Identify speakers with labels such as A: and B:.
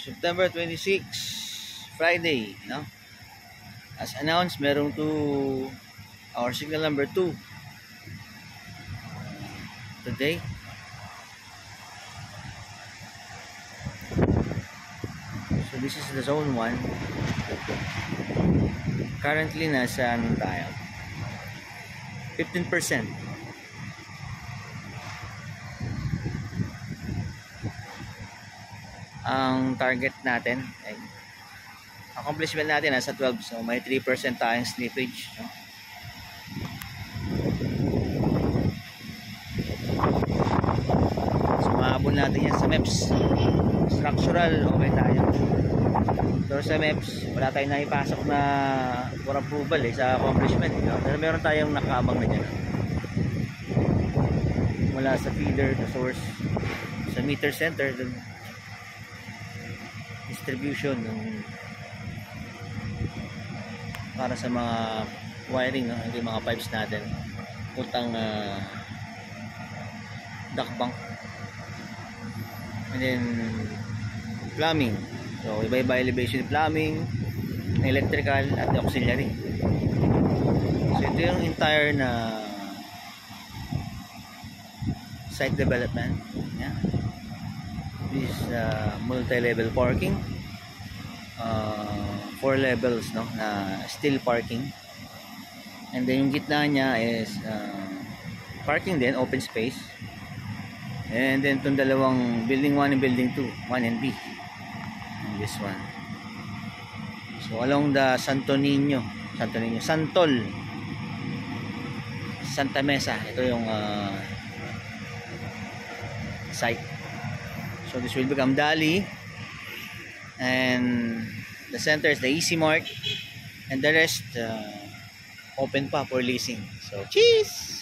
A: September 26, Friday, no? As announced, merong our signal number 2 today. So this is the zone 1. Currently nasa ano tayo? 15%. Ang target natin ay accomplishment natin nasa 12, so may 3% tayong slippage, no? So maabot natin yan sa MEPS. Structural, okay tayo. Pero sa MEPS, wala tayong naipasok na for approval sa accomplishment, no? Pero meron tayong nakaabang na dyan, mula sa feeder to source, sa meter center, distribution para sa mga wiring, yung mga pipes natin puntang duct bank, and then plumbing. So iba-iba elevation plumbing, electrical at auxiliary. So ito yung entire na site development. Yeah. This multi-level parking, 4 levels, no, na steel parking, and then yung gitna niya is parking din, open space, and then itong dalawang building 1 and building 2, 1 and B, and this one. So along the Santol, Santa Mesa, ito yung site. So this will become Dali, and the center is the Easy Mart, and the rest open pa for leasing. So cheese!